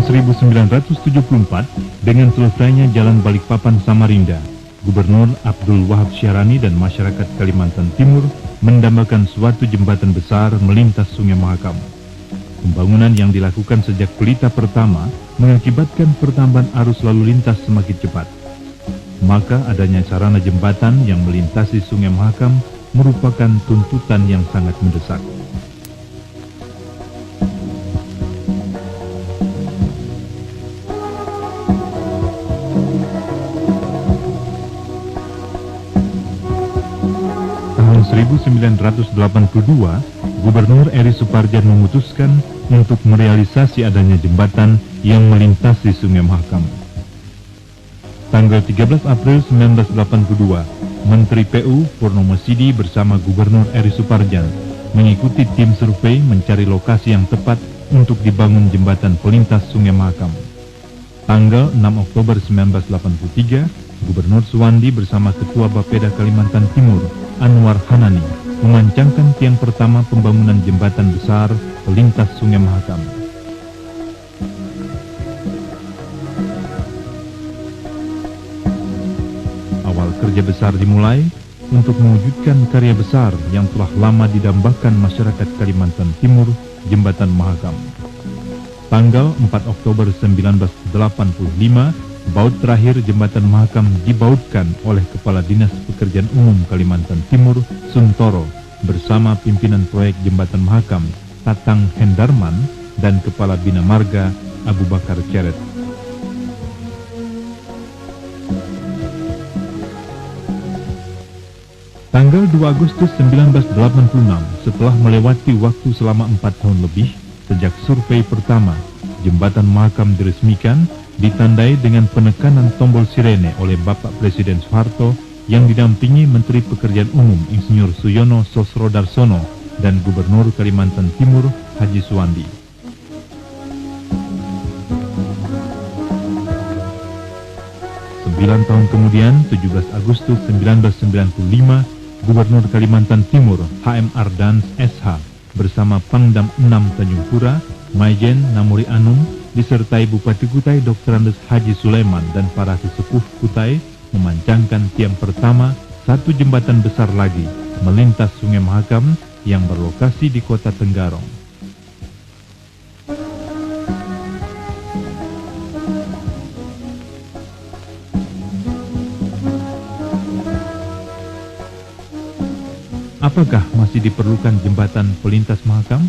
1974, dengan selesainya Jalan Balikpapan Samarinda, Gubernur Abdul Wahab Syahrani dan masyarakat Kalimantan Timur mendambakan suatu jembatan besar melintas Sungai Mahakam. Pembangunan yang dilakukan sejak pelita pertama mengakibatkan pertambahan arus lalu lintas semakin cepat. Maka adanya sarana jembatan yang melintasi Sungai Mahakam merupakan tuntutan yang sangat mendesak. Tahun 1982, Gubernur Eri Suparjan memutuskan untuk merealisasi adanya jembatan yang melintasi Sungai Mahakam. Tanggal 13 April 1982, Menteri PU Purnomo Sidi bersama Gubernur Eri Suparjan mengikuti tim survei mencari lokasi yang tepat untuk dibangun jembatan pelintas Sungai Mahakam. Tanggal 6 Oktober 1983, Gubernur Suwandi bersama Ketua Bapeda Kalimantan Timur, Anwar Hanani, memancangkan tiang pertama pembangunan jembatan besar pelintas Sungai Mahakam. Awal kerja besar dimulai untuk mewujudkan karya besar yang telah lama didambakan masyarakat Kalimantan Timur, Jembatan Mahakam. Tanggal 4 Oktober 1985, baut terakhir Jembatan Mahakam dibautkan oleh Kepala Dinas Pekerjaan Umum Kalimantan Timur, Suntoro, bersama pimpinan proyek Jembatan Mahakam, Tatang Hendarman, dan Kepala Bina Marga, Abu Bakar Ceret. Tanggal 2 Agustus 1986, setelah melewati waktu selama 4 tahun lebih sejak survei pertama, Jembatan Mahakam diresmikan, ditandai dengan penekanan tombol sirene oleh Bapak Presiden Soeharto yang didampingi Menteri Pekerjaan Umum Insinyur Suyono Sosrodarsono dan Gubernur Kalimantan Timur Haji Suwandi. Sembilan tahun kemudian, 17 Agustus 1995, Gubernur Kalimantan Timur HM Ardans SH bersama Pangdam 6 Tanjung Pura, Maijen Namuri Anum, disertai Bupati Kutai Dr. Andes Haji Sulaiman dan para sesepuh Kutai memancangkan tiang pertama satu jembatan besar lagi melintas Sungai Mahakam yang berlokasi di Kota Tenggarong. Apakah masih diperlukan jembatan pelintas Mahakam?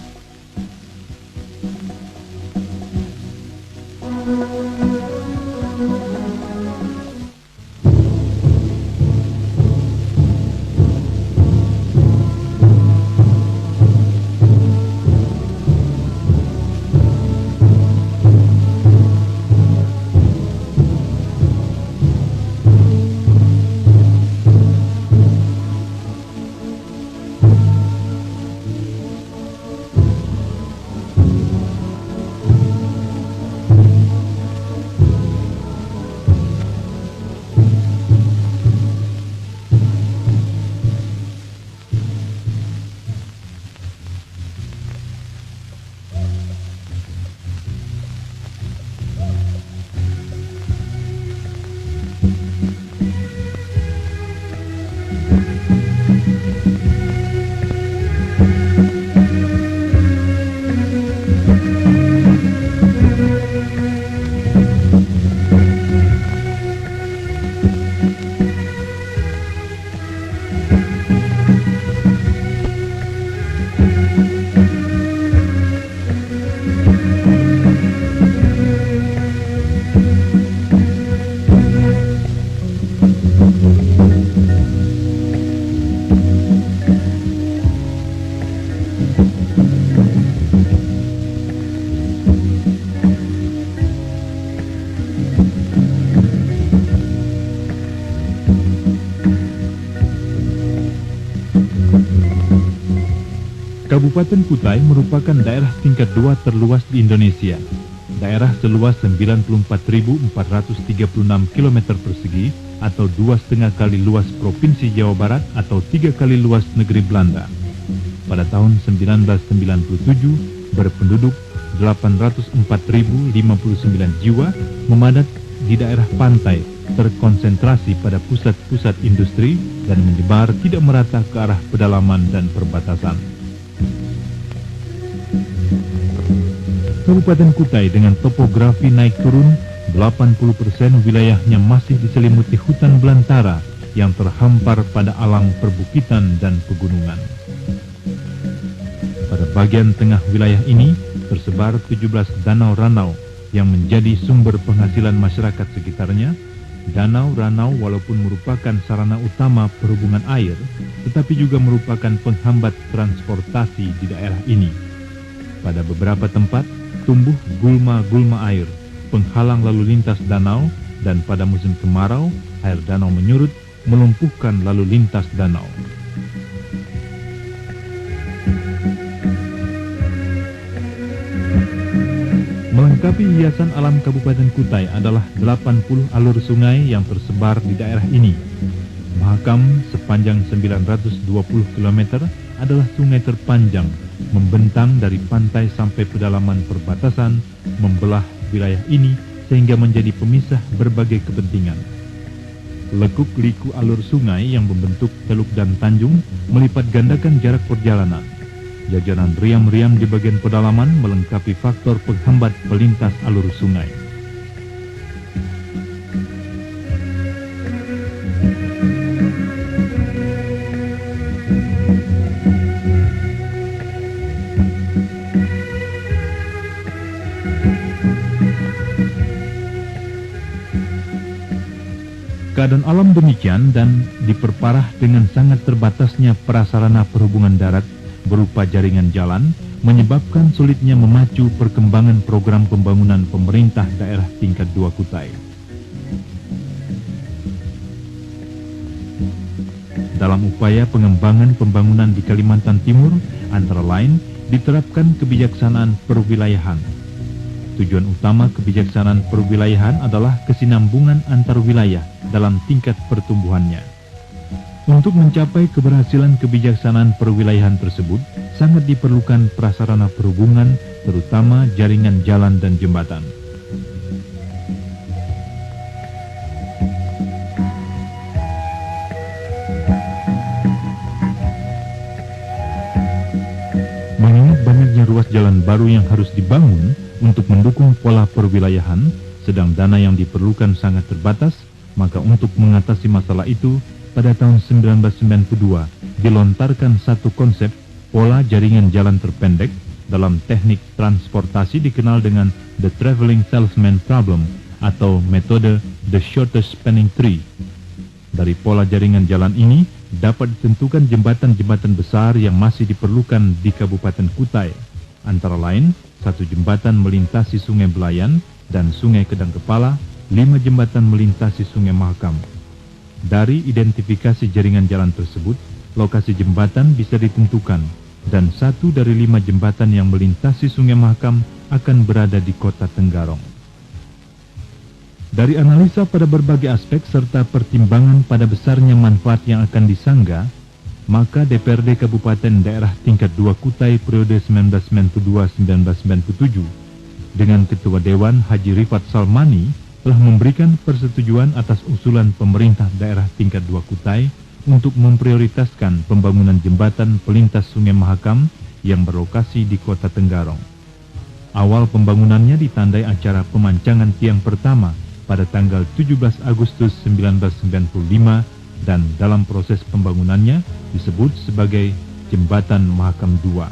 Kabupaten Kutai merupakan daerah tingkat 2 terluas di Indonesia. Daerah seluas 94.436 km persegi atau 2,5 kali luas Provinsi Jawa Barat atau 3 kali luas negeri Belanda. Pada tahun 1997 berpenduduk 804.059 jiwa memadat di daerah pantai, terkonsentrasi pada pusat-pusat industri dan menyebar tidak merata ke arah pedalaman dan perbatasan. Kabupaten Kutai dengan topografi naik turun, 80% wilayahnya masih diselimuti hutan belantara yang terhampar pada alam perbukitan dan pegunungan. Pada bagian tengah wilayah ini tersebar 17 danau-ranau yang menjadi sumber penghasilan masyarakat sekitarnya. Danau-ranau walaupun merupakan sarana utama perhubungan air, tetapi juga merupakan penghambat transportasi di daerah ini. Pada beberapa tempat, tumbuh gulma-gulma air, penghalang lalu lintas danau, dan pada musim kemarau, air danau menyurut, melumpuhkan lalu lintas danau. Melengkapi hiasan alam Kabupaten Kutai adalah 80 alur sungai yang tersebar di daerah ini. Mahakam sepanjang 920 km adalah sungai terpanjang, membentang dari pantai sampai pedalaman perbatasan, membelah wilayah ini sehingga menjadi pemisah berbagai kepentingan. Lekuk-liku alur sungai yang membentuk teluk dan tanjung melipat gandakan jarak perjalanan. Jajaran riam-riam di bagian pedalaman melengkapi faktor penghambat pelintas alur sungai. Keadaan alam demikian dan diperparah dengan sangat terbatasnya prasarana perhubungan darat berupa jaringan jalan, menyebabkan sulitnya memacu perkembangan program pembangunan pemerintah daerah tingkat 2 Kutai. Dalam upaya pengembangan pembangunan di Kalimantan Timur, antara lain diterapkan kebijaksanaan perwilayahan. Tujuan utama kebijaksanaan perwilayahan adalah kesinambungan antar wilayah dalam tingkat pertumbuhannya. Untuk mencapai keberhasilan kebijaksanaan perwilayahan tersebut, sangat diperlukan prasarana perhubungan, terutama jaringan jalan dan jembatan. Mengingat banyaknya ruas jalan baru yang harus dibangun untuk mendukung pola perwilayahan, sedang dana yang diperlukan sangat terbatas, maka untuk mengatasi masalah itu, pada tahun 1992 dilontarkan satu konsep pola jaringan jalan terpendek dalam teknik transportasi dikenal dengan The Traveling Salesman Problem atau metode The Shortest Spanning Tree. Dari pola jaringan jalan ini dapat ditentukan jembatan-jembatan besar yang masih diperlukan di Kabupaten Kutai, antara lain satu jembatan melintasi Sungai Belayan dan Sungai Kedang Kepala, 5 jembatan melintasi Sungai Mahakam. Dari identifikasi jaringan jalan tersebut, lokasi jembatan bisa ditentukan, dan 1 dari 5 jembatan yang melintasi Sungai Mahakam akan berada di Kota Tenggarong. Dari analisa pada berbagai aspek serta pertimbangan pada besarnya manfaat yang akan disangga, maka DPRD Kabupaten Daerah Tingkat 2 Kutai periode 1992-1997 dengan Ketua Dewan Haji Rifat Salmani telah memberikan persetujuan atas usulan pemerintah daerah tingkat 2 Kutai untuk memprioritaskan pembangunan jembatan pelintas Sungai Mahakam yang berlokasi di Kota Tenggarong. Awal pembangunannya ditandai acara pemancangan tiang pertama pada tanggal 17 Agustus 1995 dan dalam proses pembangunannya disebut sebagai Jembatan Mahakam II.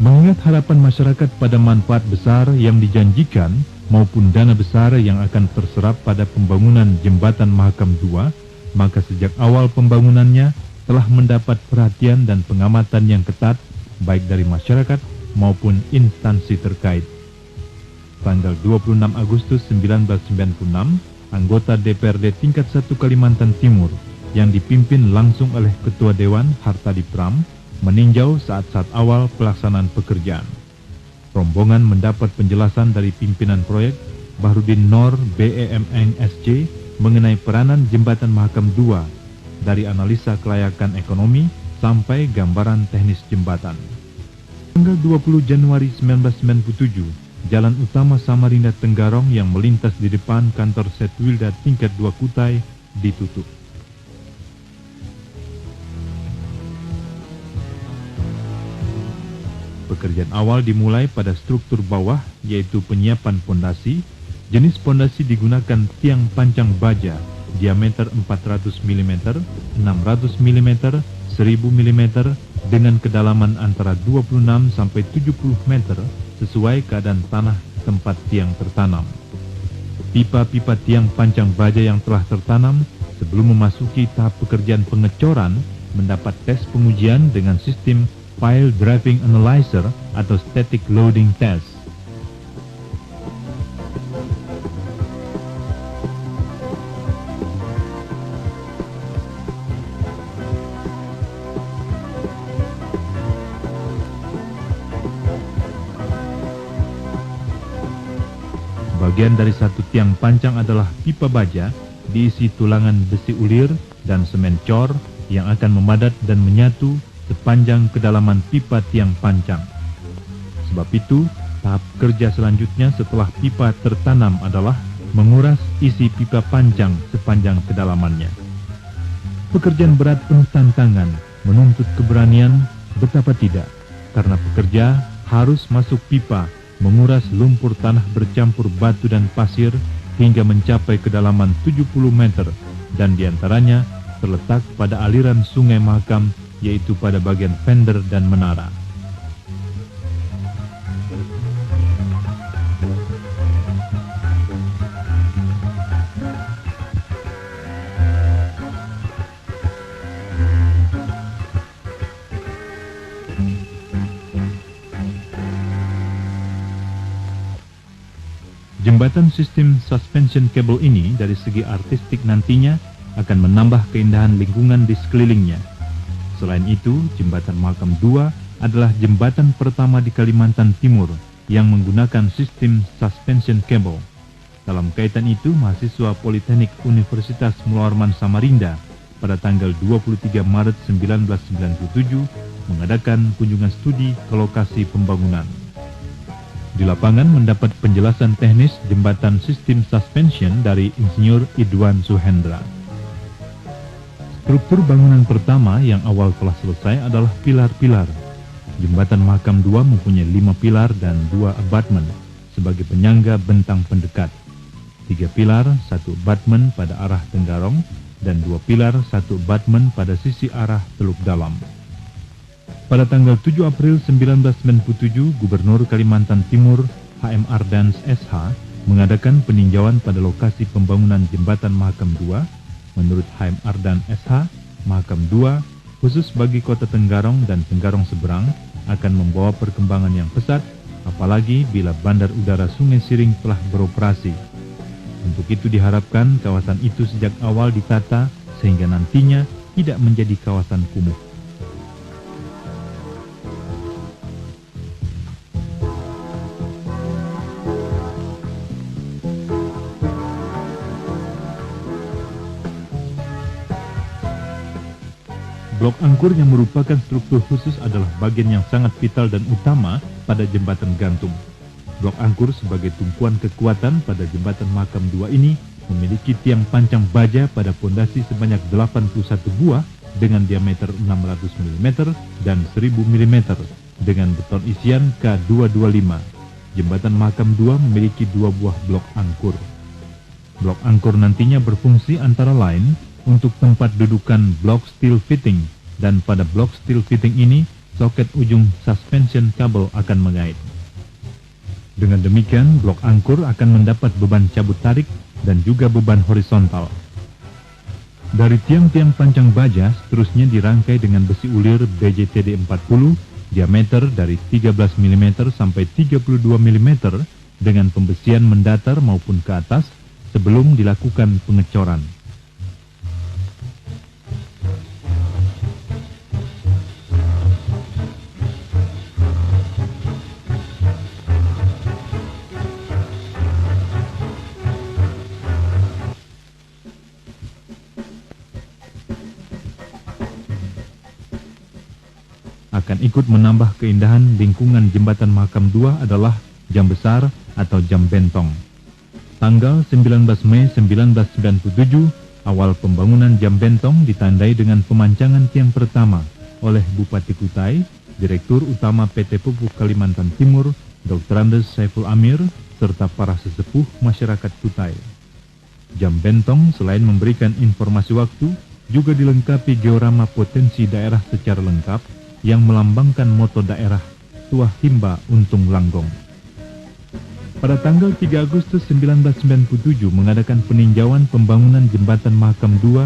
Mengingat harapan masyarakat pada manfaat besar yang dijanjikan maupun dana besar yang akan terserap pada pembangunan Jembatan Mahakam II, maka sejak awal pembangunannya telah mendapat perhatian dan pengamatan yang ketat baik dari masyarakat maupun instansi terkait. Tanggal 26 Agustus 1996, anggota DPRD tingkat 1 Kalimantan Timur yang dipimpin langsung oleh Ketua Dewan Hartadi Pram meninjau saat-saat awal pelaksanaan pekerjaan. Rombongan mendapat penjelasan dari pimpinan proyek Bahrudin Nor BEMN SC mengenai peranan Jembatan Mahakam II dari analisa kelayakan ekonomi sampai gambaran teknis jembatan. Tanggal 20 Januari 1997, jalan utama Samarinda Tenggarong yang melintas di depan kantor Setwilda tingkat 2 Kutai ditutup. Pekerjaan awal dimulai pada struktur bawah, yaitu penyiapan pondasi. Jenis pondasi digunakan tiang pancang baja diameter 400 mm, 600 mm, 1000 mm dengan kedalaman antara 26 sampai 70 meter sesuai keadaan tanah tempat tiang tertanam. Pipa-pipa tiang pancang baja yang telah tertanam sebelum memasuki tahap pekerjaan pengecoran mendapat tes pengujian dengan sistem Pile Driving Analyzer atau Static Loading Test. Bagian dari satu tiang pancang adalah pipa baja diisi tulangan besi ulir dan semen cor yang akan memadat dan menyatu sepanjang kedalaman pipa tiang pancang. Sebab itu, tahap kerja selanjutnya setelah pipa tertanam adalah menguras isi pipa pancang sepanjang kedalamannya. Pekerjaan berat penuh tantangan, menuntut keberanian, betapa tidak, karena pekerja harus masuk pipa, menguras lumpur tanah bercampur batu dan pasir hingga mencapai kedalaman 70 meter dan diantaranya terletak pada aliran Sungai Mahakam, yaitu pada bagian fender dan menara. Jembatan sistem suspension cable ini dari segi artistik nantinya akan menambah keindahan lingkungan di sekelilingnya. Selain itu, Jembatan Mahakam II adalah jembatan pertama di Kalimantan Timur yang menggunakan sistem suspension cable. Dalam kaitan itu, mahasiswa Politeknik Universitas Mularman Samarinda pada tanggal 23 Maret 1997 mengadakan kunjungan studi ke lokasi pembangunan. Di lapangan mendapat penjelasan teknis jembatan sistem suspension dari Insinyur Idwan Suhendra. Struktur bangunan pertama yang awal telah selesai adalah pilar-pilar. Jembatan Mahakam II mempunyai 5 pilar dan 2 abutment sebagai penyangga bentang pendekat. 3 pilar, 1 abutment pada arah Tenggarong, dan 2 pilar, 1 abutment pada sisi arah Teluk Dalam. Pada tanggal 7 April 1997, Gubernur Kalimantan Timur HM Ardans SH mengadakan peninjauan pada lokasi pembangunan Jembatan Mahakam II. Menurut HM Ardans SH, Mahakam II khusus bagi kota Tenggarong dan Tenggarong seberang akan membawa perkembangan yang pesat, apalagi bila Bandar Udara Sungai Siring telah beroperasi. Untuk itu diharapkan kawasan itu sejak awal ditata sehingga nantinya tidak menjadi kawasan kumuh. Blok angkur yang merupakan struktur khusus adalah bagian yang sangat vital dan utama pada jembatan gantung. Blok angkur sebagai tumpuan kekuatan pada jembatan Mahakam II ini memiliki tiang pancang baja pada pondasi sebanyak 81 buah dengan diameter 600 mm dan 1000 mm dengan beton isian K225. Jembatan Mahakam II memiliki 2 buah blok angkur. Blok angkur nantinya berfungsi antara lain untuk tempat dudukan blok steel fitting, dan pada blok steel fitting ini soket ujung suspension kabel akan mengait. Dengan demikian, blok angkur akan mendapat beban cabut tarik dan juga beban horizontal. Dari tiang-tiang pancang baja seterusnya dirangkai dengan besi ulir BJTD 40 diameter dari 13 mm sampai 32 mm dengan pembesian mendatar maupun ke atas sebelum dilakukan pengecoran. akan ikut menambah keindahan lingkungan Jembatan Mahakam II adalah jam besar atau jam bentong. Tanggal 19 Mei 1997, awal pembangunan jam bentong ditandai dengan pemancangan tiang pertama oleh Bupati Kutai, Direktur Utama PT Pupuk Kalimantan Timur, Dr. Andes Saiful Amir, serta para sesepuh masyarakat Kutai. Jam bentong selain memberikan informasi waktu, juga dilengkapi georama potensi daerah secara lengkap yang melambangkan moto daerah Tuah Himba Untung Langgong. Pada tanggal 3 Agustus 1997 mengadakan peninjauan pembangunan Jembatan Mahakam II,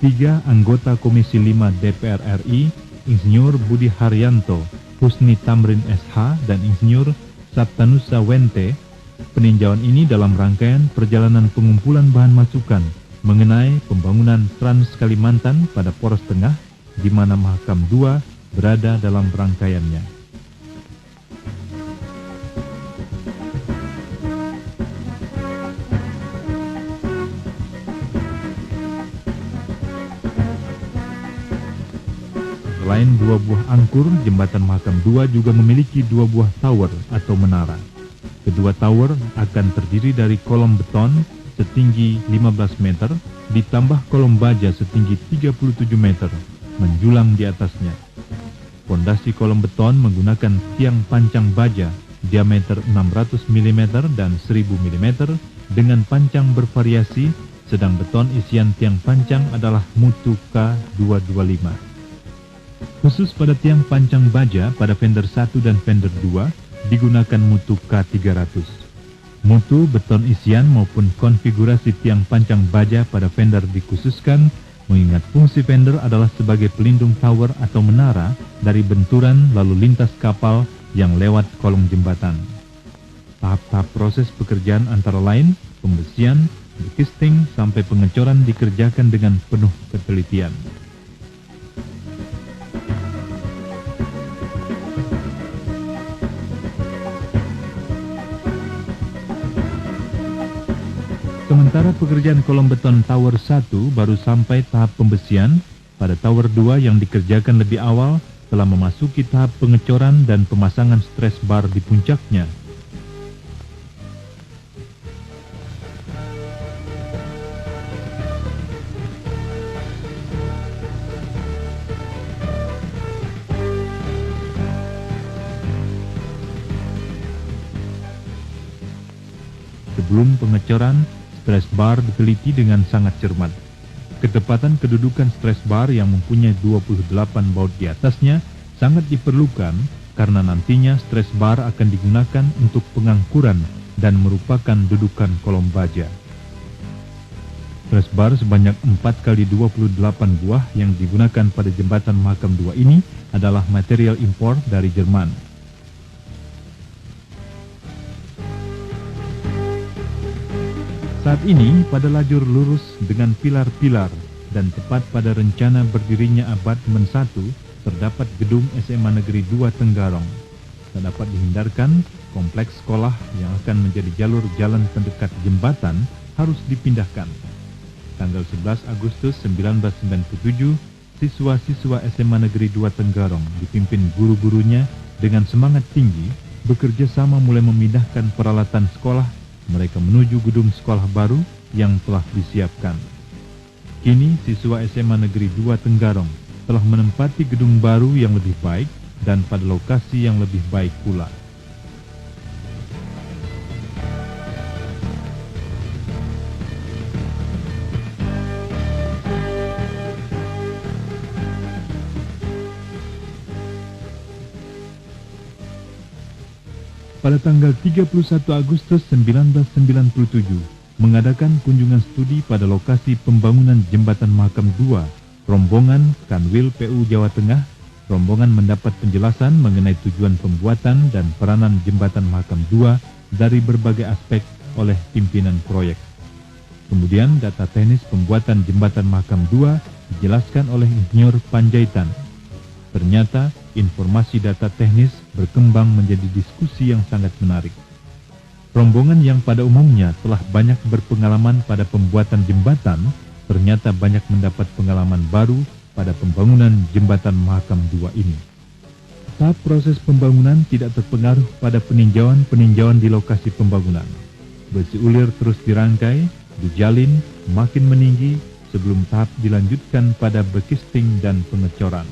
3 anggota Komisi 5 DPR RI, Insinyur Budi Haryanto, Husni Tamrin SH, dan Insinyur Sabtanusa Wente. Peninjauan ini dalam rangkaian perjalanan pengumpulan bahan masukan mengenai pembangunan Trans Kalimantan pada poros tengah, di mana Mahakam II berada dalam rangkaiannya. Selain 2 buah angkur, Jembatan Mahakam II juga memiliki 2 buah tower atau menara. Kedua tower akan terdiri dari kolom beton setinggi 15 meter, ditambah kolom baja setinggi 37 meter, menjulang di atasnya. Pondasi kolom beton menggunakan tiang pancang baja diameter 600 mm dan 1000 mm dengan pancang bervariasi, sedang beton isian tiang pancang adalah mutu K225. Khusus pada tiang pancang baja pada fender 1 dan fender 2, digunakan mutu K300. Mutu, beton isian maupun konfigurasi tiang pancang baja pada fender dikhususkan mengingat fungsi fender adalah sebagai pelindung tower atau menara dari benturan lalu lintas kapal yang lewat kolong jembatan. Tahap-tahap proses pekerjaan antara lain pembesian, dekisting, sampai pengecoran dikerjakan dengan penuh ketelitian. Sementara pekerjaan kolom beton Tower 1 baru sampai tahap pembesian, pada Tower 2 yang dikerjakan lebih awal telah memasuki tahap pengecoran dan pemasangan stress bar di puncaknya. Sebelum pengecoran, stress bar diteliti dengan sangat cermat. Ketepatan kedudukan stress bar yang mempunyai 28 baut di atasnya sangat diperlukan karena nantinya stress bar akan digunakan untuk pengangkuran dan merupakan dudukan kolom baja. Stress bar sebanyak 4 kali 28 buah yang digunakan pada Jembatan Mahakam II ini adalah material impor dari Jerman. Saat ini, pada lajur lurus dengan pilar-pilar dan tepat pada rencana berdirinya apartemen 1, terdapat gedung SMA Negeri 2 Tenggarong. Tak dapat dihindarkan, kompleks sekolah yang akan menjadi jalur jalan pendekat jembatan harus dipindahkan. Tanggal 11 Agustus 1997, siswa-siswa SMA Negeri 2 Tenggarong dipimpin guru-gurunya dengan semangat tinggi bekerja sama mulai memindahkan peralatan sekolah mereka menuju gedung sekolah baru yang telah disiapkan. Kini siswa SMA Negeri 2 Tenggarong telah menempati gedung baru yang lebih baik dan pada lokasi yang lebih baik pula. Pada tanggal 31 Agustus 1997, mengadakan kunjungan studi pada lokasi pembangunan Jembatan Mahakam II, rombongan Kanwil PU Jawa Tengah, rombongan mendapat penjelasan mengenai tujuan pembuatan dan peranan Jembatan Mahakam II dari berbagai aspek oleh pimpinan proyek. Kemudian data teknis pembuatan Jembatan Mahakam II dijelaskan oleh Insinyur Panjaitan. Ternyata informasi data teknis berkembang menjadi diskusi yang sangat menarik. Rombongan yang pada umumnya telah banyak berpengalaman pada pembuatan jembatan, ternyata banyak mendapat pengalaman baru pada pembangunan Jembatan Mahakam II ini. Tahap proses pembangunan tidak terpengaruh pada peninjauan di lokasi pembangunan. Besi ulir terus dirangkai, dijalin, makin meninggi sebelum tahap dilanjutkan pada bekisting dan pengecoran.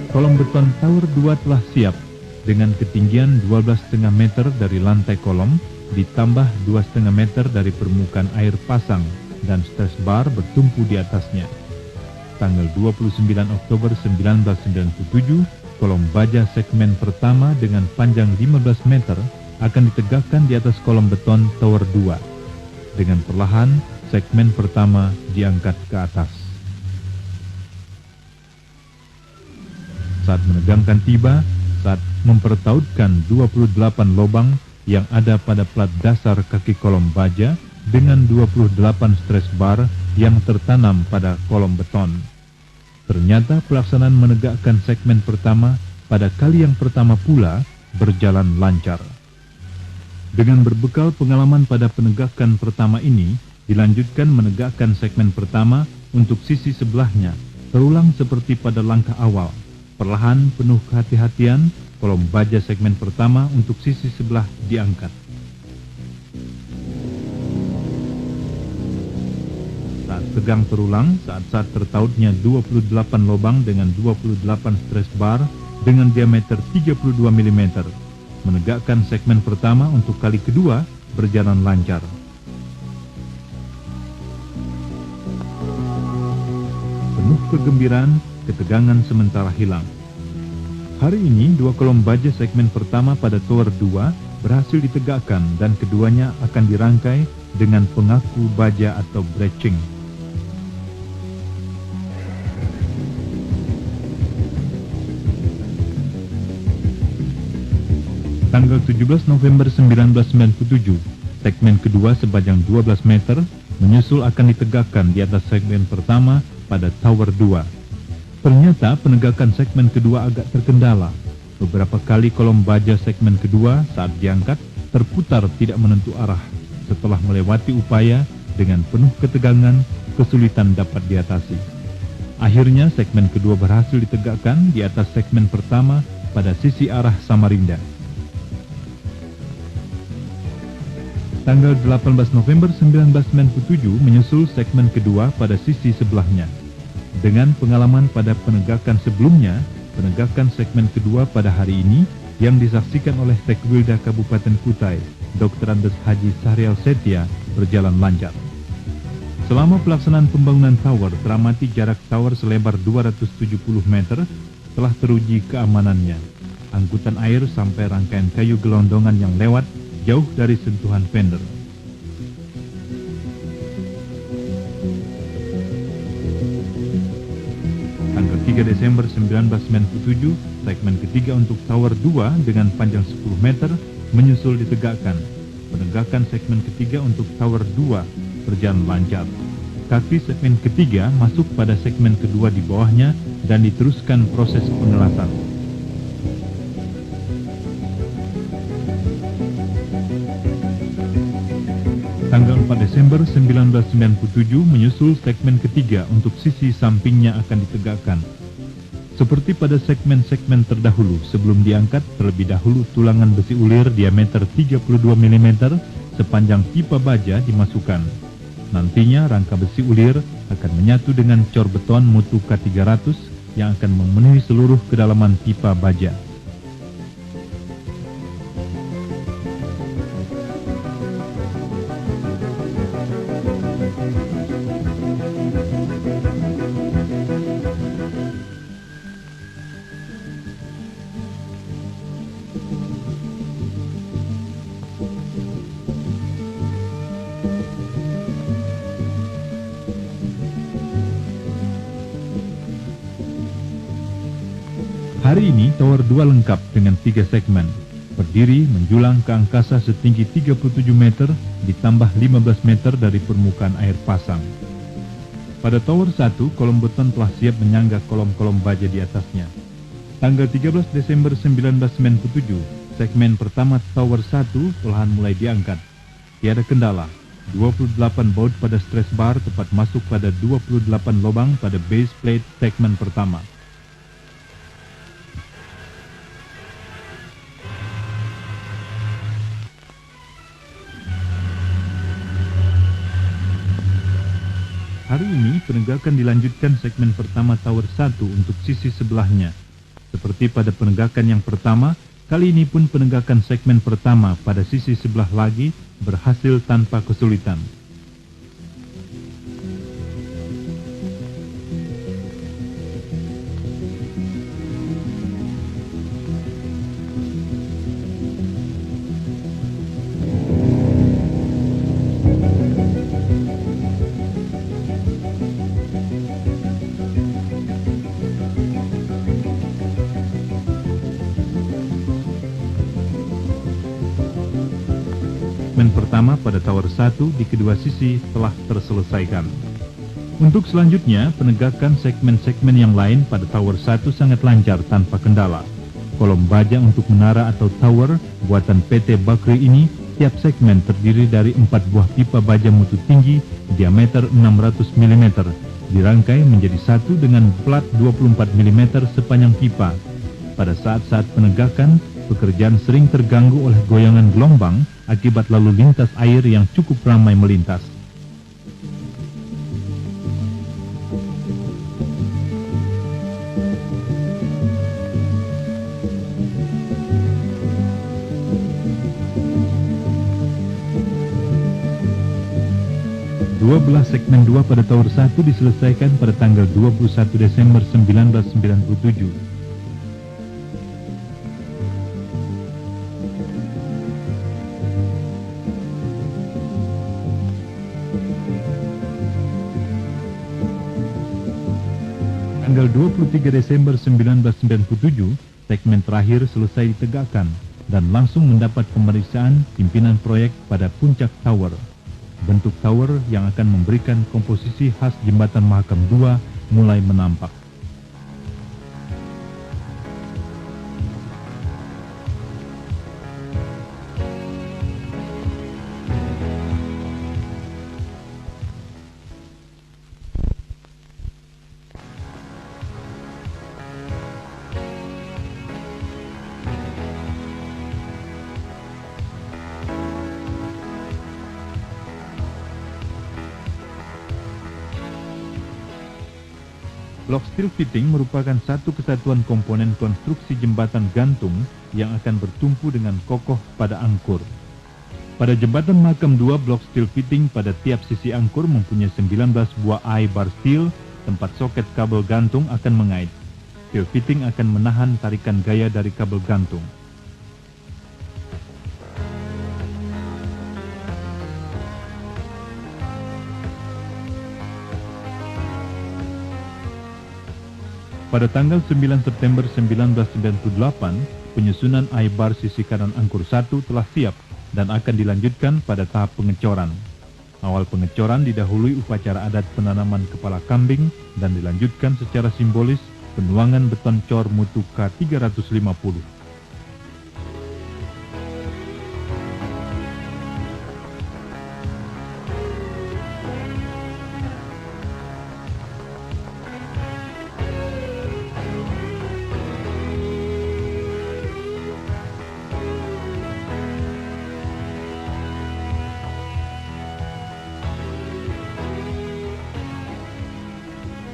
Kolom beton Tower 2 telah siap dengan ketinggian 12,5 meter dari lantai kolom, ditambah 2,5 meter dari permukaan air pasang dan stress bar bertumpu di atasnya. Tanggal 29 Oktober 1997, kolom baja segmen pertama dengan panjang 15 meter akan ditegakkan di atas kolom beton Tower 2. Dengan perlahan, segmen pertama diangkat ke atas. Saat menegangkan tiba, saat mempertautkan 28 lubang yang ada pada plat dasar kaki kolom baja dengan 28 stress bar yang tertanam pada kolom beton. Ternyata pelaksanaan menegakkan segmen pertama pada kali yang pertama pula berjalan lancar. Dengan berbekal pengalaman pada penegakan pertama ini, dilanjutkan menegakkan segmen pertama untuk sisi sebelahnya, terulang seperti pada langkah awal. Perlahan, penuh kehati-hatian, kolom baja segmen pertama untuk sisi sebelah diangkat. Saat tegang terulang, saat tertautnya 28 lubang dengan 28 stress bar dengan diameter 32 mm. Menegakkan segmen pertama untuk kali kedua berjalan lancar. Penuh kegembiraan, ketegangan sementara hilang. Hari ini, dua kolom baja segmen pertama pada Tower 2 berhasil ditegakkan dan keduanya akan dirangkai dengan pengaku baja atau brecing. Tanggal 17 November 1997, segmen kedua sepanjang 12 meter menyusul akan ditegakkan di atas segmen pertama pada Tower 2. Ternyata penegakan segmen kedua agak terkendala. Beberapa kali kolom baja segmen kedua saat diangkat terputar tidak menentu arah. Setelah melewati upaya dengan penuh ketegangan, kesulitan dapat diatasi. Akhirnya segmen kedua berhasil ditegakkan di atas segmen pertama pada sisi arah Samarinda. Tanggal 18 November 1997 menyusul segmen kedua pada sisi sebelahnya. Dengan pengalaman pada penegakan sebelumnya, penegakan segmen kedua pada hari ini yang disaksikan oleh Tekwilda Kabupaten Kutai, Dr. Andes Haji Sahrial Setia, berjalan lancar. Selama pelaksanaan pembangunan tower, teramati jarak tower selebar 270 meter telah teruji keamanannya. Angkutan air sampai rangkaian kayu gelondongan yang lewat jauh dari sentuhan fender. Tanggal 3 Desember 1997, segmen ketiga untuk Tower 2 dengan panjang 10 meter menyusul ditegakkan. Penegakan segmen ketiga untuk Tower 2 berjalan lancar. Kaki segmen ketiga masuk pada segmen kedua di bawahnya dan diteruskan proses pengelasan. Tanggal 4 Desember 1997 menyusul segmen ketiga untuk sisi sampingnya akan ditegakkan. Seperti pada segmen-segmen terdahulu, sebelum diangkat terlebih dahulu tulangan besi ulir diameter 32 mm sepanjang pipa baja dimasukkan. Nantinya rangka besi ulir akan menyatu dengan cor beton mutu K300 yang akan memenuhi seluruh kedalaman pipa baja. Hari ini Tower 2 lengkap dengan 3 segmen, berdiri menjulang ke angkasa setinggi 37 meter ditambah 15 meter dari permukaan air pasang. Pada Tower 1, kolom beton telah siap menyangga kolom-kolom baja di atasnya. Tanggal 13 Desember 1997, segmen pertama Tower 1 perlahan mulai diangkat. Tiada kendala, 28 baut pada stress bar tepat masuk pada 28 lubang pada base plate segmen pertama. Hari ini penegakan dilanjutkan segmen pertama tower 1 untuk sisi sebelahnya. Seperti pada penegakan yang pertama, kali ini pun penegakan segmen pertama pada sisi sebelah lagi berhasil tanpa kesulitan. Segmen pertama pada tower 1 di kedua sisi telah terselesaikan. Untuk selanjutnya, penegakan segmen-segmen yang lain pada tower 1 sangat lancar tanpa kendala. Kolom baja untuk menara atau tower buatan PT Bakri ini tiap segmen terdiri dari 4 buah pipa baja mutu tinggi diameter 600 mm, dirangkai menjadi satu dengan plat 24 mm sepanjang pipa. Pada saat-saat penegakan, pekerjaan sering terganggu oleh goyangan gelombang akibat lalu lintas air yang cukup ramai melintas. Dua belah segmen 2 pada tower 1 diselesaikan pada tanggal 21 Desember 1997. Tanggal 23 Desember 1997, segmen terakhir selesai ditegakkan dan langsung mendapat pemeriksaan pimpinan proyek pada puncak tower. Bentuk tower yang akan memberikan komposisi khas jembatan Mahakam 2 mulai menampak. Block steel fitting merupakan satu kesatuan komponen konstruksi jembatan gantung yang akan bertumpu dengan kokoh pada angkur. Pada jembatan Mahakam 2, blok steel fitting pada tiap sisi angkur mempunyai 19 buah I-bar steel, tempat soket kabel gantung akan mengait. Steel fitting akan menahan tarikan gaya dari kabel gantung. Pada tanggal 9 September 1998, penyusunan I-bar sisi kanan angkur 1 telah siap dan akan dilanjutkan pada tahap pengecoran. Awal pengecoran didahului upacara adat penanaman kepala kambing dan dilanjutkan secara simbolis penuangan beton cor mutu K350.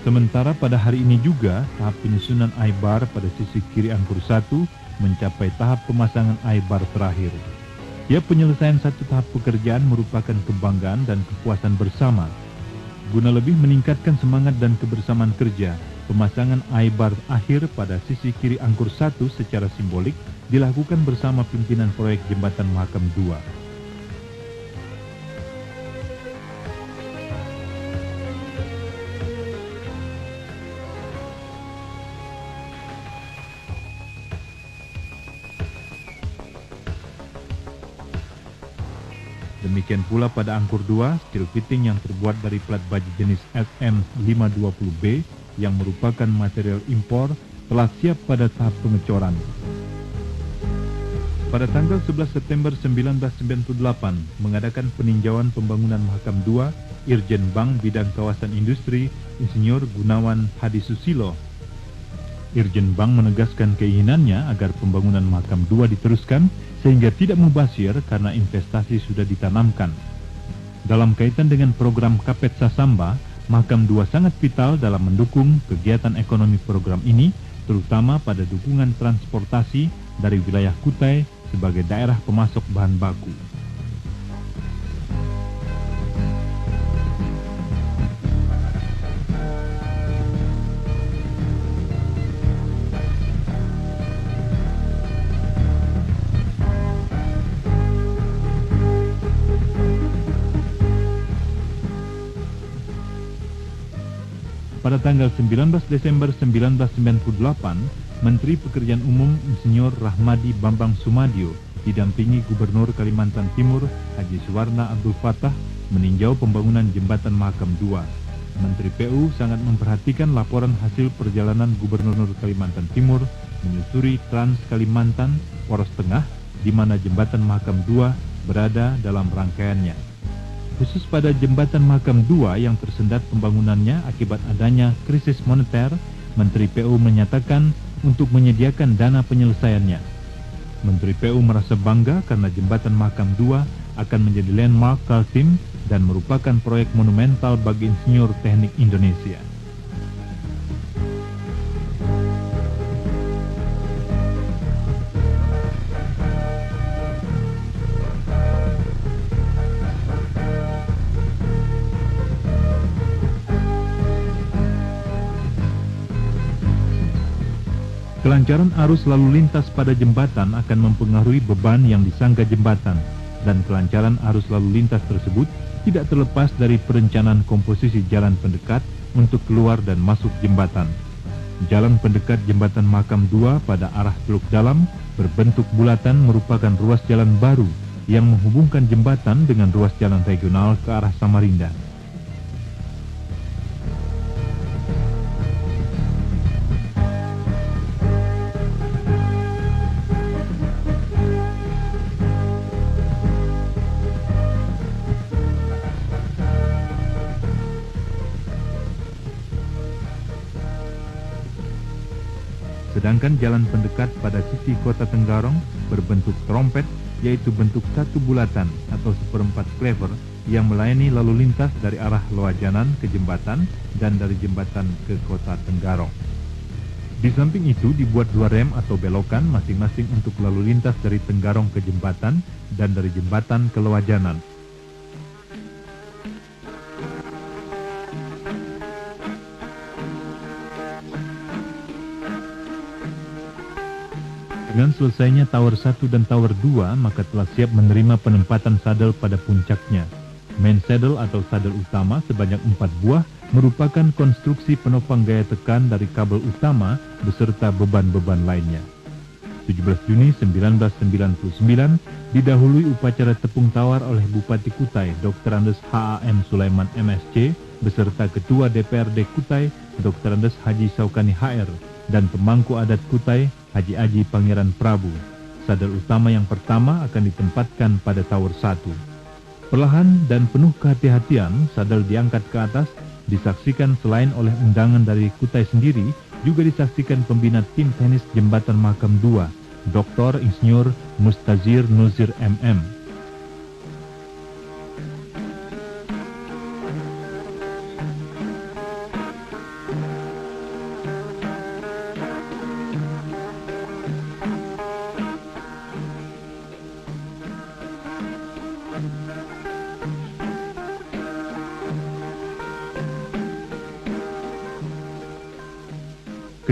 Sementara pada hari ini juga, tahap penyusunan I-bar pada sisi kiri angkur 1 mencapai tahap pemasangan I-bar terakhir. Tiap penyelesaian satu tahap pekerjaan merupakan kebanggaan dan kepuasan bersama. Guna lebih meningkatkan semangat dan kebersamaan kerja, pemasangan I-bar akhir pada sisi kiri angkur 1 secara simbolik dilakukan bersama pimpinan proyek Jembatan Mahakam 2. Demikian pula pada angkur 2, steel fitting yang terbuat dari plat baja jenis SM520B yang merupakan material impor telah siap pada tahap pengecoran. Pada tanggal 11 September 1998 mengadakan peninjauan pembangunan Mahakam II, Irjen Bank Bidang Kawasan Industri, Insinyur Gunawan Hadi Susilo. Irjen Bank menegaskan keinginannya agar pembangunan Mahakam II diteruskan sehingga tidak mubazir karena investasi sudah ditanamkan. Dalam kaitan dengan program Kapet Sasamba, Mahakam II sangat vital dalam mendukung kegiatan ekonomi program ini, terutama pada dukungan transportasi dari wilayah Kutai sebagai daerah pemasok bahan baku. Pada tanggal 19 Desember 1998, Menteri Pekerjaan Umum Insinyur Rahmadi Bambang Sumadio didampingi Gubernur Kalimantan Timur Haji Suwarna Abdul Fattah meninjau pembangunan jembatan Mahakam II. Menteri PU sangat memperhatikan laporan hasil perjalanan Gubernur Kalimantan Timur menyusuri Trans Kalimantan Poros Tengah, di mana jembatan Mahakam II berada dalam rangkaiannya. Khusus pada jembatan Mahakam II yang tersendat pembangunannya akibat adanya krisis moneter, Menteri PU menyatakan untuk menyediakan dana penyelesaiannya. Menteri PU merasa bangga karena jembatan Mahakam II akan menjadi landmark Kaltim dan merupakan proyek monumental bagi insinyur teknik Indonesia. Kelancaran arus lalu lintas pada jembatan akan mempengaruhi beban yang disangga jembatan, dan kelancaran arus lalu lintas tersebut tidak terlepas dari perencanaan komposisi jalan pendekat untuk keluar dan masuk jembatan. Jalan pendekat jembatan Mahakam II pada arah Teluk Dalam berbentuk bulatan merupakan ruas jalan baru yang menghubungkan jembatan dengan ruas jalan regional ke arah Samarinda. Sedangkan jalan pendekat pada sisi kota Tenggarong berbentuk trompet, yaitu bentuk satu bulatan atau seperempat clever yang melayani lalu lintas dari arah Loajanan ke jembatan dan dari jembatan ke kota Tenggarong. Di samping itu dibuat dua rem atau belokan masing-masing untuk lalu lintas dari Tenggarong ke jembatan dan dari jembatan ke Loajanan. Dengan selesainya Tower 1 dan Tower 2, maka telah siap menerima penempatan sadel pada puncaknya. Main saddle atau sadel utama sebanyak 4 buah merupakan konstruksi penopang gaya tekan dari kabel utama beserta beban-beban lainnya. 17 Juni 1999 didahului upacara tepung tawar oleh Bupati Kutai Dr. Andes H.A.M. Sulaiman MSC beserta Ketua DPRD Kutai Dr. Andes Haji Saukani HR dan pemangku adat Kutai Haji Aji Pangeran Prabu. Sadel utama yang pertama akan ditempatkan pada Tower 1. Perlahan dan penuh kehati-hatian, sadel diangkat ke atas, disaksikan selain oleh undangan dari Kutai sendiri, juga disaksikan pembina tim tenis jembatan Mahakam II, Dr. Insinyur Mustazir Nuzir MM.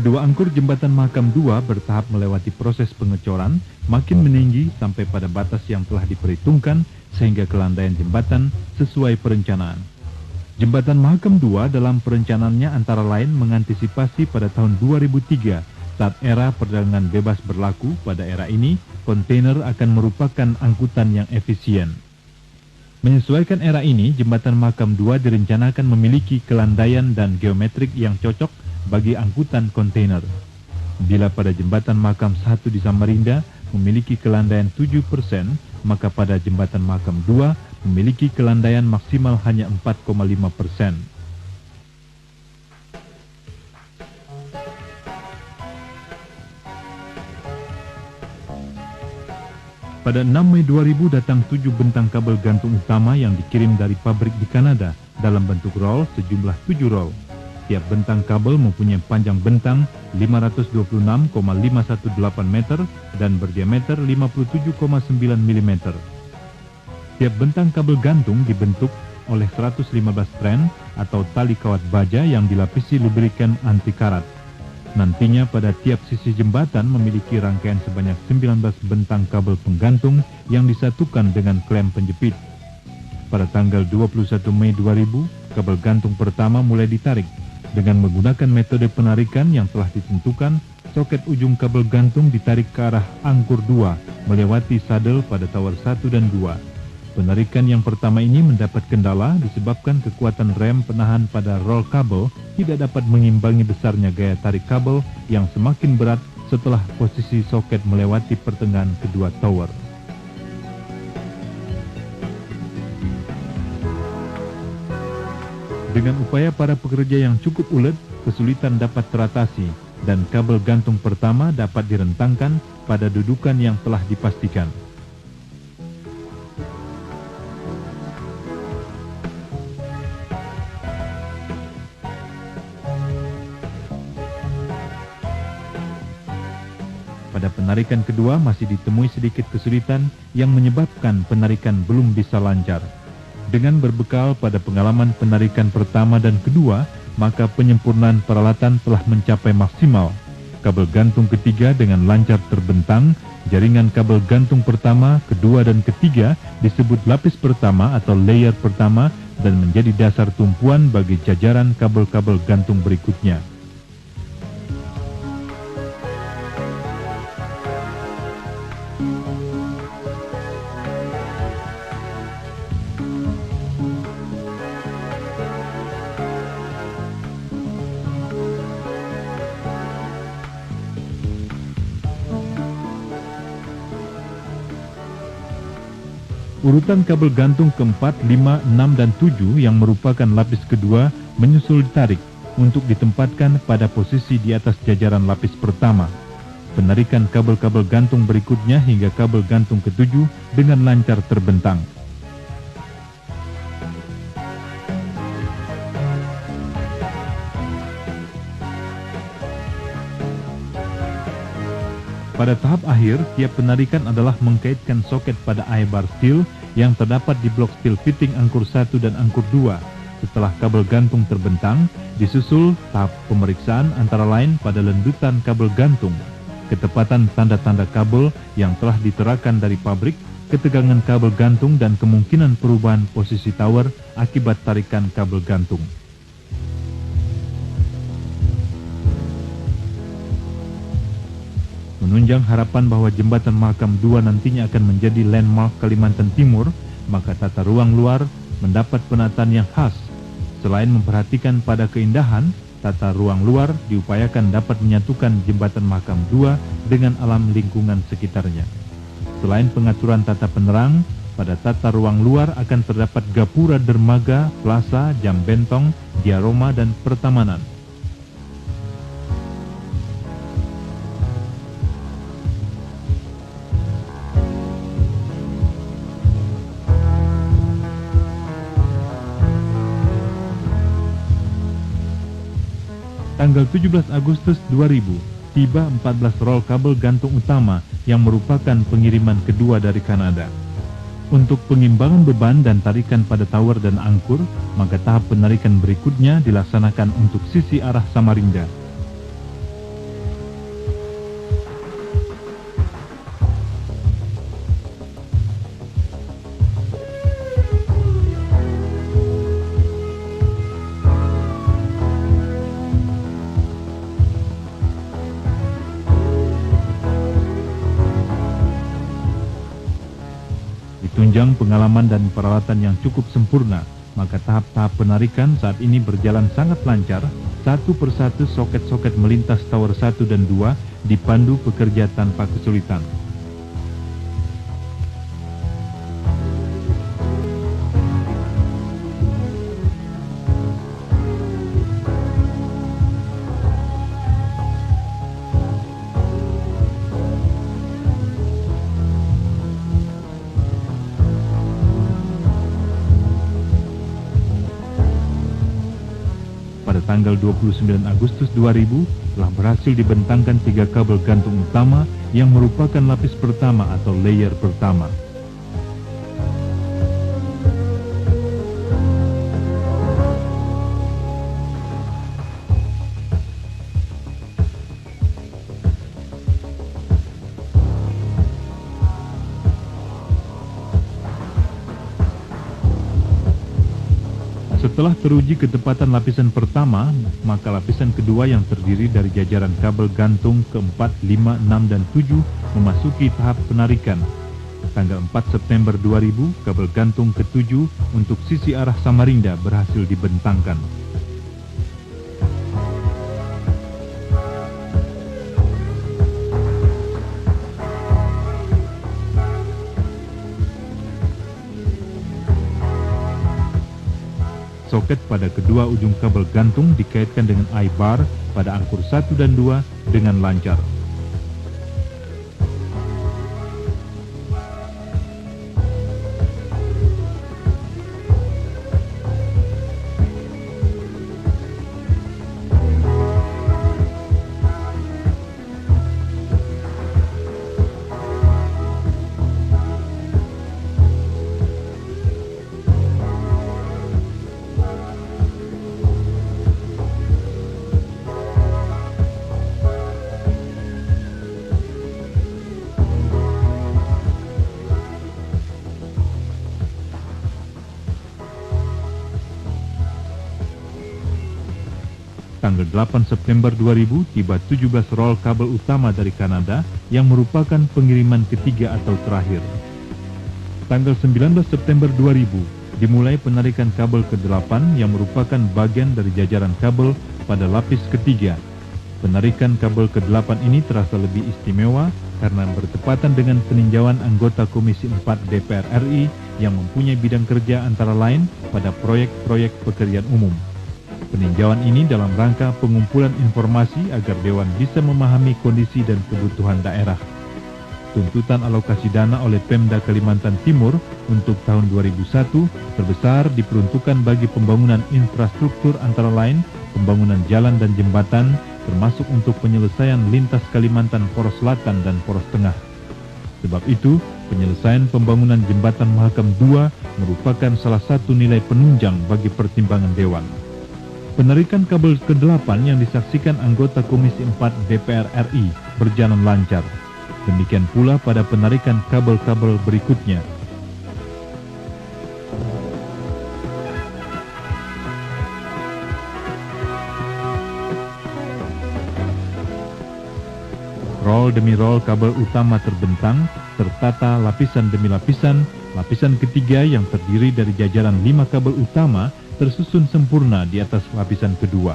Kedua angkur jembatan Mahakam II bertahap melewati proses pengecoran, makin meninggi sampai pada batas yang telah diperhitungkan sehingga kelandaian jembatan sesuai perencanaan. Jembatan Mahakam II dalam perencanaannya antara lain mengantisipasi pada tahun 2003 saat era perdagangan bebas berlaku. Pada era ini, kontainer akan merupakan angkutan yang efisien. Menyesuaikan era ini, jembatan Mahakam II direncanakan memiliki kelandaian dan geometrik yang cocok bagi angkutan kontainer. Bila pada jembatan Mahakam I di Samarinda memiliki kelandaian 7%, maka pada jembatan Mahakam 2 memiliki kelandaian maksimal hanya 4,5%. Pada 6 Mei 2000 datang 7 bentang kabel gantung utama yang dikirim dari pabrik di Kanada dalam bentuk roll sejumlah 7 roll. Tiap bentang kabel mempunyai panjang bentang 526,518 meter dan berdiameter 57,9 mm. Tiap bentang kabel gantung dibentuk oleh 115 tren atau tali kawat baja yang dilapisi lubrikan anti karat. Nantinya pada tiap sisi jembatan memiliki rangkaian sebanyak 19 bentang kabel penggantung yang disatukan dengan klem penjepit. Pada tanggal 21 Mei 2000, kabel gantung pertama mulai ditarik. Dengan menggunakan metode penarikan yang telah ditentukan, soket ujung kabel gantung ditarik ke arah angkur 2 melewati sadel pada tower 1 dan 2. Penarikan yang pertama ini mendapat kendala disebabkan kekuatan rem penahan pada roll kabel tidak dapat mengimbangi besarnya gaya tarik kabel yang semakin berat setelah posisi soket melewati pertengahan kedua tower. Dengan upaya para pekerja yang cukup ulet, kesulitan dapat teratasi dan kabel gantung pertama dapat direntangkan pada dudukan yang telah dipastikan. Pada penarikan kedua masih ditemui sedikit kesulitan yang menyebabkan penarikan belum bisa lancar. Dengan berbekal pada pengalaman penarikan pertama dan kedua, maka penyempurnaan peralatan telah mencapai maksimal. Kabel gantung ketiga dengan lancar terbentang, jaringan kabel gantung pertama, kedua dan ketiga disebut lapis pertama atau layer pertama dan menjadi dasar tumpuan bagi jajaran kabel-kabel gantung berikutnya. Urutan kabel gantung keempat, 5, 6, dan 7 yang merupakan lapis kedua menyusul ditarik untuk ditempatkan pada posisi di atas jajaran lapis pertama. Penarikan kabel-kabel gantung berikutnya hingga kabel gantung ketujuh dengan lancar terbentang. Pada tahap akhir, tiap penarikan adalah mengkaitkan soket pada I-bar steel yang terdapat di blok steel fitting angkur 1 dan angkur 2. Setelah kabel gantung terbentang, disusul tahap pemeriksaan antara lain pada lendutan kabel gantung, ketepatan tanda-tanda kabel yang telah diterakan dari pabrik, ketegangan kabel gantung dan kemungkinan perubahan posisi tower akibat tarikan kabel gantung. Menunjang harapan bahwa jembatan Mahakam 2 nantinya akan menjadi landmark Kalimantan Timur, maka tata ruang luar mendapat penataan yang khas. Selain memperhatikan pada keindahan, tata ruang luar diupayakan dapat menyatukan jembatan Mahakam 2 dengan alam lingkungan sekitarnya. Selain pengaturan tata penerang, pada tata ruang luar akan terdapat gapura dermaga, plaza, jam bentong, diaroma, dan pertamanan. Tanggal 17 Agustus 2000, tiba 14 roll kabel gantung utama yang merupakan pengiriman kedua dari Kanada. Untuk pengimbangan beban dan tarikan pada tower dan angkur, maka tahap penarikan berikutnya dilaksanakan untuk sisi arah Samarinda. Ditunjang pengalaman dan peralatan yang cukup sempurna, maka tahap-tahap penarikan saat ini berjalan sangat lancar. Satu persatu soket-soket melintas tower 1 dan 2 dipandu pekerja tanpa kesulitan. pada tanggal 29 Agustus 2000 telah berhasil dibentangkan 3 kabel gantung utama yang merupakan lapis pertama atau layer pertama. Setelah teruji ketepatan lapisan pertama, maka lapisan kedua yang terdiri dari jajaran kabel gantung ke-4, 5, 6, dan 7 memasuki tahap penarikan. Tanggal 4 September 2000, kabel gantung ke-7 untuk sisi arah Samarinda berhasil dibentangkan. Soket pada kedua ujung kabel gantung dikaitkan dengan I-bar pada angkur 1 dan 2 dengan lancar. Tanggal 8 September 2000 tiba 17 rol kabel utama dari Kanada yang merupakan pengiriman ketiga atau terakhir. Tanggal 19 September 2000 dimulai penarikan kabel ke-8 yang merupakan bagian dari jajaran kabel pada lapis ketiga. Penarikan kabel ke-8 ini terasa lebih istimewa karena bertepatan dengan peninjauan anggota Komisi 4 DPR RI yang mempunyai bidang kerja antara lain pada proyek-proyek pekerjaan umum. Peninjauan ini dalam rangka pengumpulan informasi agar Dewan bisa memahami kondisi dan kebutuhan daerah. Tuntutan alokasi dana oleh Pemda Kalimantan Timur untuk tahun 2001 terbesar diperuntukkan bagi pembangunan infrastruktur antara lain pembangunan jalan dan jembatan, termasuk untuk penyelesaian lintas Kalimantan Poros Selatan dan Poros Tengah. Sebab itu, penyelesaian pembangunan jembatan Mahakam II merupakan salah satu nilai penunjang bagi pertimbangan Dewan. Penarikan kabel ke-8 yang disaksikan anggota Komisi 4 DPR RI berjalan lancar. Demikian pula pada penarikan kabel-kabel berikutnya. Rol demi rol kabel utama terbentang, tertata lapisan demi lapisan. Lapisan ketiga yang terdiri dari jajaran 5 kabel utama tersusun sempurna di atas lapisan kedua.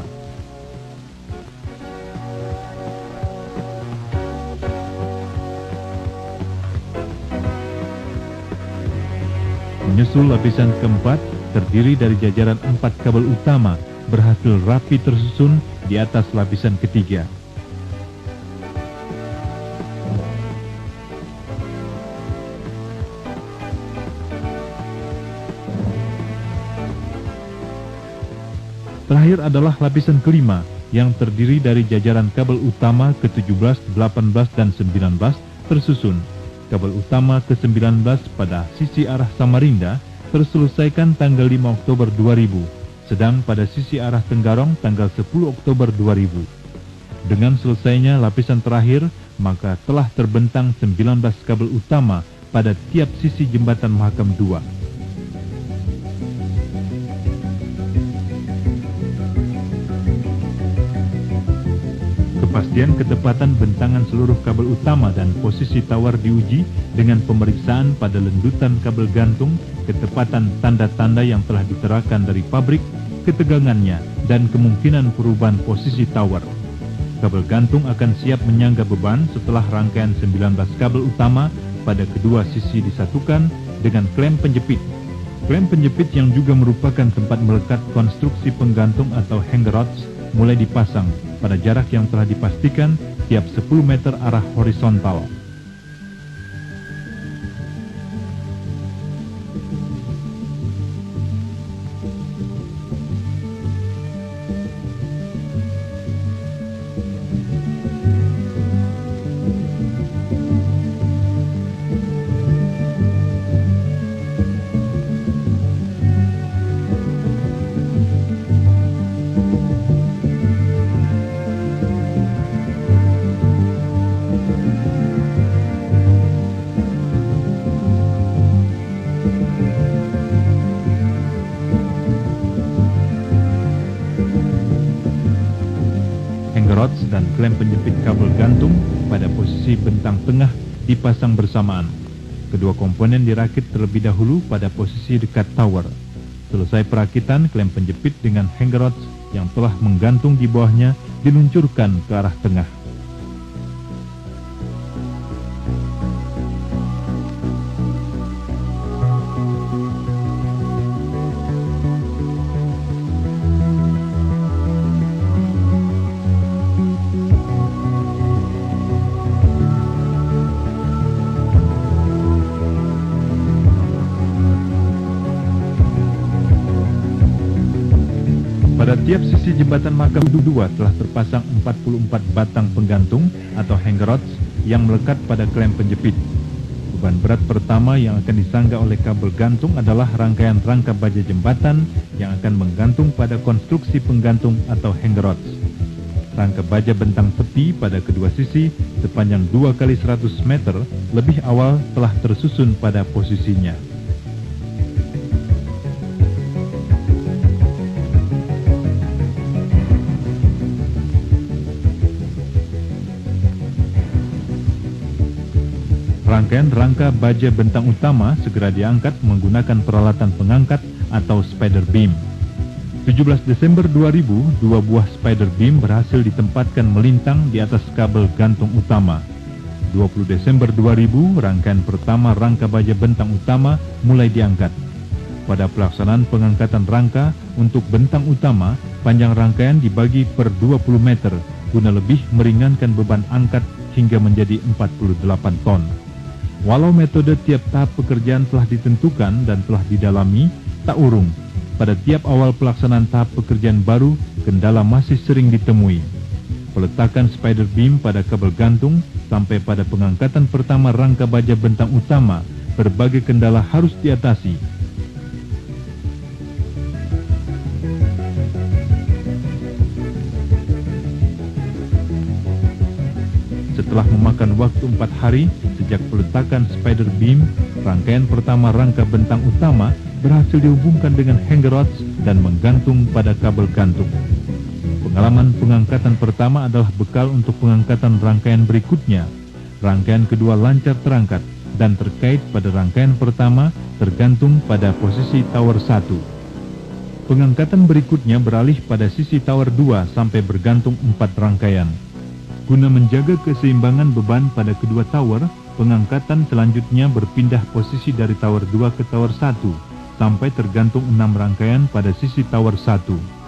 Menyusul lapisan keempat terdiri dari jajaran 4 kabel utama berhasil rapi tersusun di atas lapisan ketiga. Terakhir adalah lapisan kelima yang terdiri dari jajaran kabel utama ke-17, 18, dan 19 tersusun. Kabel utama ke-19 pada sisi arah Samarinda terselesaikan tanggal 5 Oktober 2000, sedang pada sisi arah Tenggarong tanggal 10 Oktober 2000. Dengan selesainya lapisan terakhir, maka telah terbentang 19 kabel utama pada tiap sisi jembatan Mahakam II. Kepastian ketepatan bentangan seluruh kabel utama dan posisi tawar diuji dengan pemeriksaan pada lendutan kabel gantung, ketepatan tanda-tanda yang telah diterakan dari pabrik, ketegangannya, dan kemungkinan perubahan posisi tawar. Kabel gantung akan siap menyangga beban setelah rangkaian 19 kabel utama pada kedua sisi disatukan dengan klem penjepit. Klem penjepit yang juga merupakan tempat melekat konstruksi penggantung atau hanger rods mulai dipasang pada jarak yang telah dipastikan tiap 10 meter arah horizontal. rods dan klem penjepit kabel gantung pada posisi bentang tengah dipasang bersamaan. Kedua komponen dirakit terlebih dahulu pada posisi dekat tower. Selesai perakitan, klem penjepit dengan hanger rods yang telah menggantung di bawahnya diluncurkan ke arah tengah. Pada tiap sisi jembatan Mahakam 2 telah terpasang 44 batang penggantung atau hanger rods yang melekat pada klem penjepit. Beban berat pertama yang akan disangga oleh kabel gantung adalah rangkaian rangka baja jembatan yang akan menggantung pada konstruksi penggantung atau hanger rods. Rangka baja bentang tepi pada kedua sisi sepanjang 2 kali 100 meter lebih awal telah tersusun pada posisinya. Rangkaian rangka baja bentang utama segera diangkat menggunakan peralatan pengangkat atau spider beam. 17 Desember 2000, 2 buah spider beam berhasil ditempatkan melintang di atas kabel gantung utama. 20 Desember 2000, rangkaian pertama rangka baja bentang utama mulai diangkat. Pada pelaksanaan pengangkatan rangka untuk bentang utama, panjang rangkaian dibagi per 20 meter guna lebih meringankan beban angkat hingga menjadi 48 ton. Walau metode tiap tahap pekerjaan telah ditentukan dan telah didalami, tak urung, pada tiap awal pelaksanaan tahap pekerjaan baru, kendala masih sering ditemui. Peletakan spider beam pada kabel gantung sampai pada pengangkatan pertama rangka baja bentang utama, berbagai kendala harus diatasi. Setelah memakan waktu 4 hari sejak peletakan spider beam, rangkaian pertama rangka bentang utama berhasil dihubungkan dengan hanger rods dan menggantung pada kabel gantung. Pengalaman pengangkatan pertama adalah bekal untuk pengangkatan rangkaian berikutnya. Rangkaian kedua lancar terangkat dan terkait pada rangkaian pertama tergantung pada posisi tower 1. Pengangkatan berikutnya beralih pada sisi tower 2 sampai bergantung 4 rangkaian. Guna menjaga keseimbangan beban pada kedua tower, pengangkatan selanjutnya berpindah posisi dari tower 2 ke tower 1 sampai tergantung 6 rangkaian pada sisi tower 1.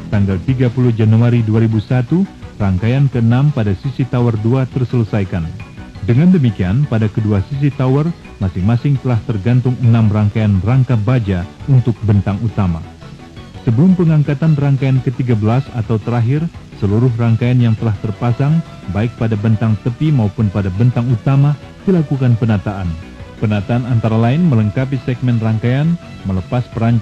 Tanggal 30 Januari 2001, rangkaian ke-6 pada sisi tower 2 terselesaikan. Dengan demikian, pada kedua sisi tower, masing-masing telah tergantung 6 rangkaian rangka baja untuk bentang utama. Sebelum pengangkatan rangkaian ke-13 atau terakhir, seluruh rangkaian yang telah terpasang, baik pada bentang tepi maupun pada bentang utama, dilakukan penataan. Penataan antara lain melengkapi segmen rangkaian, melepas perancangan